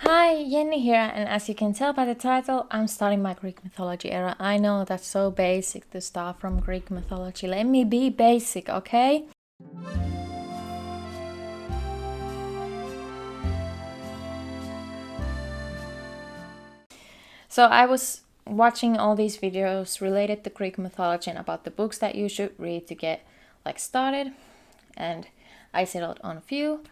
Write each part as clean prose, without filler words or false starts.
Hi, Jenny here, and as you can tell by the title, I'm starting my Greek mythology era. I know that's so basic to start from Greek mythology. Let me be basic, okay? So I was watching all these videos related to Greek mythology and about the books that you should read to get started, and I settled on a few.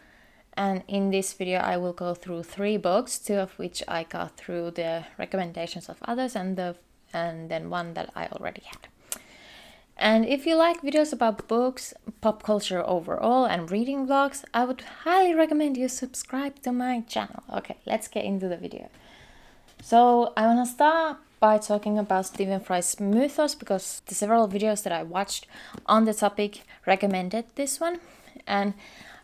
And in this video I will go through 3 books, 2 of which I got through the recommendations of others and then one that I already had. And if you like videos about books, pop culture overall, and reading vlogs, I would highly recommend you subscribe to my channel. Okay, let's get into the video. So I want to start by talking about Stephen Fry's Mythos because the several videos that I watched on the topic recommended this one. And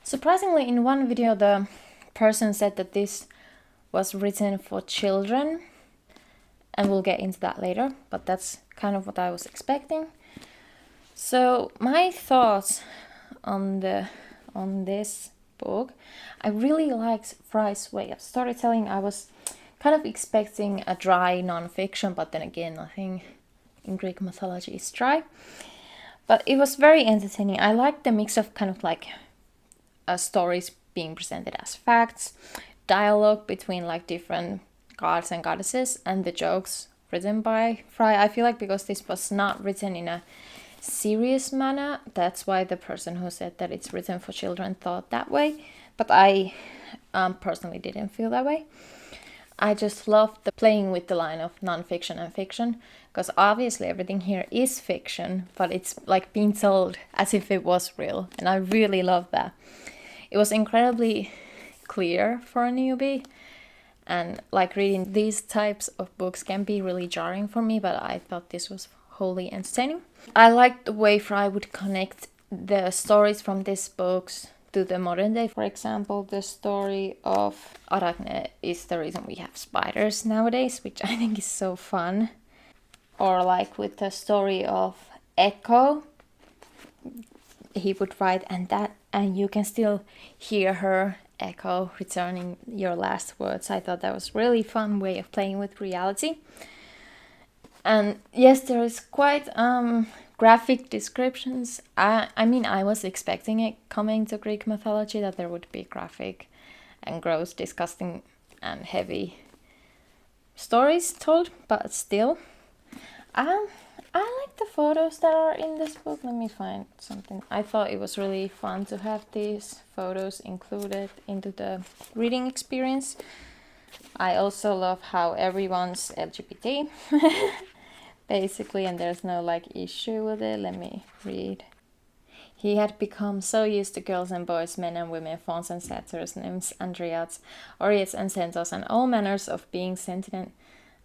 surprisingly, in one video, the person said that this was written for children, and we'll get into that later, but that's kind of what I was expecting. So my thoughts on this book, I really liked Fry's way of storytelling. I was kind of expecting a dry non-fiction, but then again, nothing in Greek mythology is dry. But it was very entertaining. I liked the mix of kind of stories being presented as facts, dialogue between different gods and goddesses, and the jokes written by Fry. I feel like because this was not written in a serious manner, that's why the person who said that it's written for children thought that way. But I personally didn't feel that way. I just loved the playing with the line of non-fiction and fiction, because obviously everything here is fiction, but it's being told as if it was real, and I really love that. It was incredibly clear for a newbie, and reading these types of books can be really jarring for me, but I thought this was wholly entertaining. I liked the way Fry would connect the stories from these books to the modern day. For example, the story of Arachne is the reason we have spiders nowadays, which I think is so fun. Or with the story of Echo, he would write, and you can still hear her echo returning your last words. I thought that was really fun way of playing with reality. And yes, there is quite graphic descriptions. I mean, I was expecting it coming to Greek mythology that there would be graphic and gross, disgusting and heavy stories told, but still. I like the photos that are in this book. Let me find something. I thought it was really fun to have these photos included into the reading experience. I also love how everyone's LGBT, basically, and there's no issue with it. Let me read. He had become so used to girls and boys, men and women, fauns and satyrs, nymphs and dryads, oreads and centaurs, and all manners of beings sentient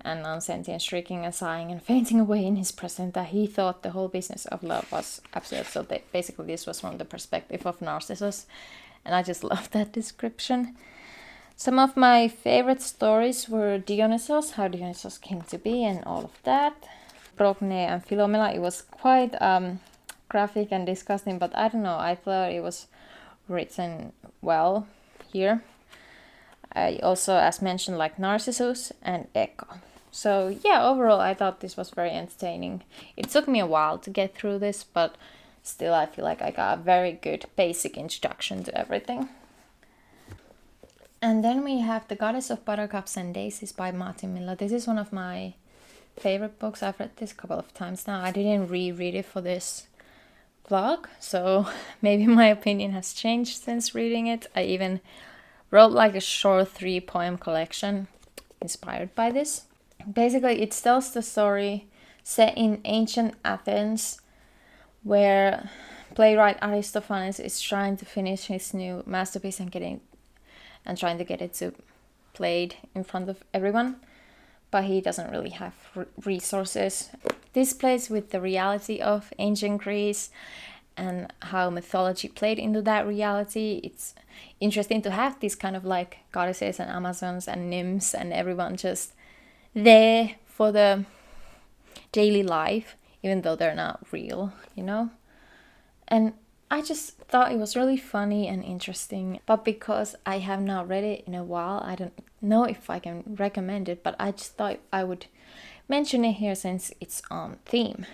and non-sentient, shrieking and sighing and fainting away in his presence, that he thought the whole business of love was absurd. So basically this was from the perspective of Narcissus, and I just love that description. Some of my favorite stories were Dionysos, how Dionysos came to be and all of that. Procne and Philomela, it was quite graphic and disgusting, but I don't know, I thought it was written well here. I also, as mentioned, Narcissus and Echo. So yeah, overall I thought this was very entertaining. It took me a while to get through this, but still I feel like I got a very good basic introduction to everything. And then we have The Goddess of Buttercups and Daisies by Martin Miller. This is one of my favorite books. I've read this a couple of times now. I didn't reread it for this vlog, so maybe my opinion has changed since reading it. I even wrote a short 3-poem collection inspired by this. Basically, it tells the story set in ancient Athens, where playwright Aristophanes is trying to finish his new masterpiece and trying to get it to played in front of everyone, but he doesn't really have resources. This plays with the reality of ancient Greece and how mythology played into that reality. It's interesting to have these kind of goddesses and amazons and nymphs and everyone just there for the daily life, even though they're not real, And I just thought it was really funny and interesting. But because I have not read it in a while, I don't know if I can recommend it, but I just thought I would mention it here since it's on theme.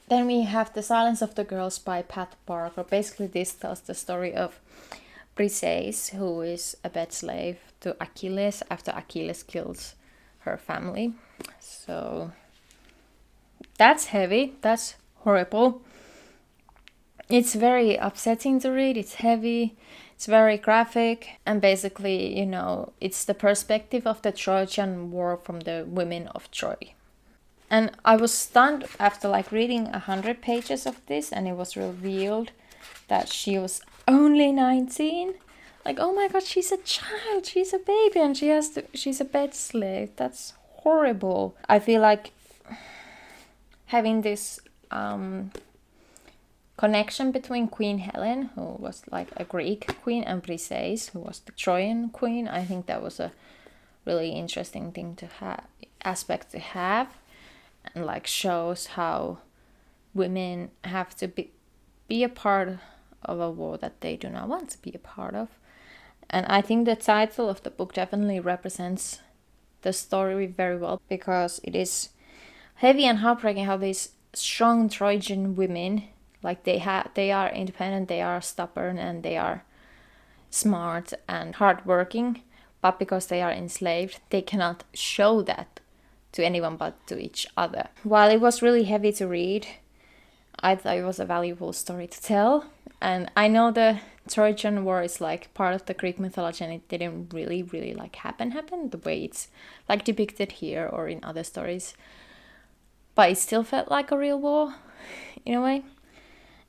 Then we have The Silence of the Girls by Pat Barker. Basically, this tells the story of Briseis, who is a bed slave to Achilles after Achilles kills her family. So that's heavy, that's horrible. It's very upsetting to read, it's heavy, it's very graphic, and basically, you know, it's the perspective of the Trojan War from the women of Troy. And I was stunned after like reading 100 pages of this, and it was revealed that she was only 19. Like, oh my god, she's a child, she's a baby, and she's a bed slave. That's horrible. I feel like having this connection between Queen Helen, who was like a Greek queen, and Briseis, who was the Trojan queen, I think that was a really interesting thing to have, aspect to have, and like shows how women have to be a part of a war that they do not want to be a part of. And I think the title of the book definitely represents the story very well, because it is heavy and heartbreaking how these strong Trojan women, like they are independent, they are stubborn, and they are smart and hardworking, but because they are enslaved, they cannot show that to anyone but to each other. While it was really heavy to read, I thought it was a valuable story to tell. And I know the Trojan War is like part of the Greek mythology, and it didn't really like happen the way it's like depicted here or in other stories. But it still felt like a real war in a way.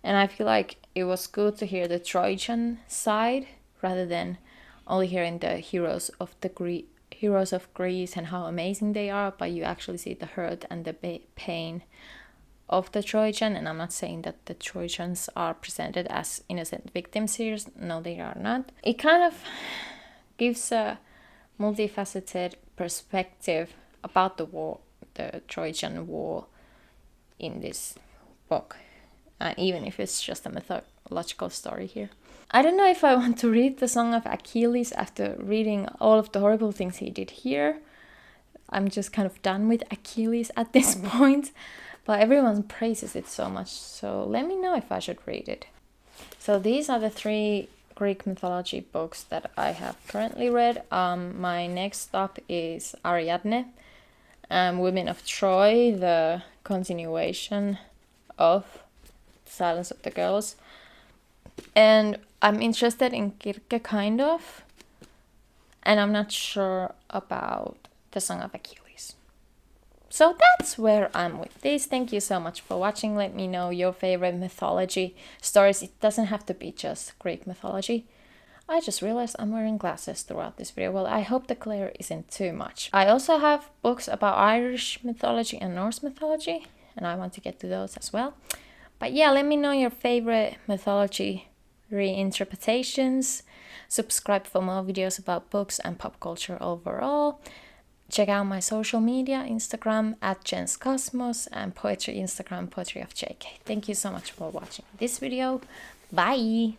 And I feel like it was good to hear the Trojan side rather than only hearing the heroes of Greece and how amazing they are, but you actually see the hurt and the pain of the Trojan. And I'm not saying that the Trojans are presented as innocent victims here. No, they are not. It kind of gives a multifaceted perspective about the war, the Trojan War, in this book. Even if it's just a mythological story here. I don't know if I want to read the Song of Achilles after reading all of the horrible things he did here. I'm just kind of done with Achilles at this point, but everyone praises it so much, so let me know if I should read it. So these are the 3 Greek mythology books that I have currently read. My next stop is Ariadne, Women of Troy, the continuation of Silence of the Girls. And I'm interested in Kirke kind of, and I'm not sure about the Song of Achilles. So that's where I'm with this. Thank you so much for watching. Let me know your favorite mythology stories. It doesn't have to be just Greek mythology. I just realized I'm wearing glasses throughout this video. Well, I hope the glare isn't too much. I also have books about Irish mythology and Norse mythology, and I want to get to those as well. But yeah, let me know your favorite mythology reinterpretations. Subscribe for more videos about books and pop culture overall. Check out my social media, Instagram at jenskosmos, and poetry Instagram, poetryofjk. Thank you so much for watching this video. Bye!